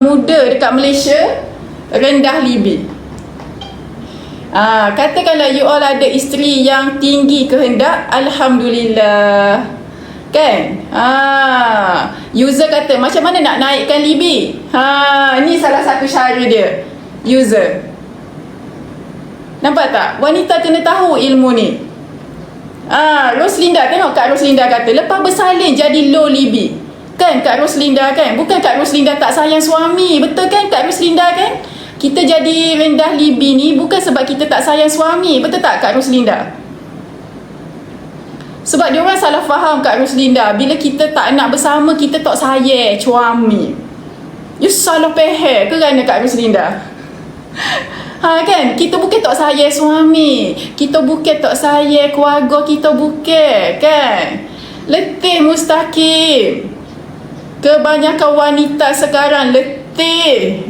muda dekat Malaysia rendah libi. Katakanlah you all ada isteri yang tinggi kehendak, alhamdulillah. Kan? User kata macam mana nak naikkan libi? Ni salah satu cara dia. User. Nampak tak? Wanita kena tahu ilmu ni. Roslinda, tengok Kak Roslinda kata lepas bersalin jadi low libi. Kan Kak Roslinda kan? Bukan Kak Roslinda tak sayang suami. Betul kan Kak Roslinda kan? Kita jadi rendah libi ni bukan sebab kita tak sayang suami. Betul tak Kak Roslinda? Sebab diorang salah faham Kak Roslinda. Bila kita tak nak bersama, kita tak sayang suami. You salah faham kerana Kak Roslinda. Kan? Kita bukan tak sayang suami. Kita bukan tak sayang keluarga kita, bukan. Kan? Letih mustaqim. Kebanyakan wanita sekarang letih.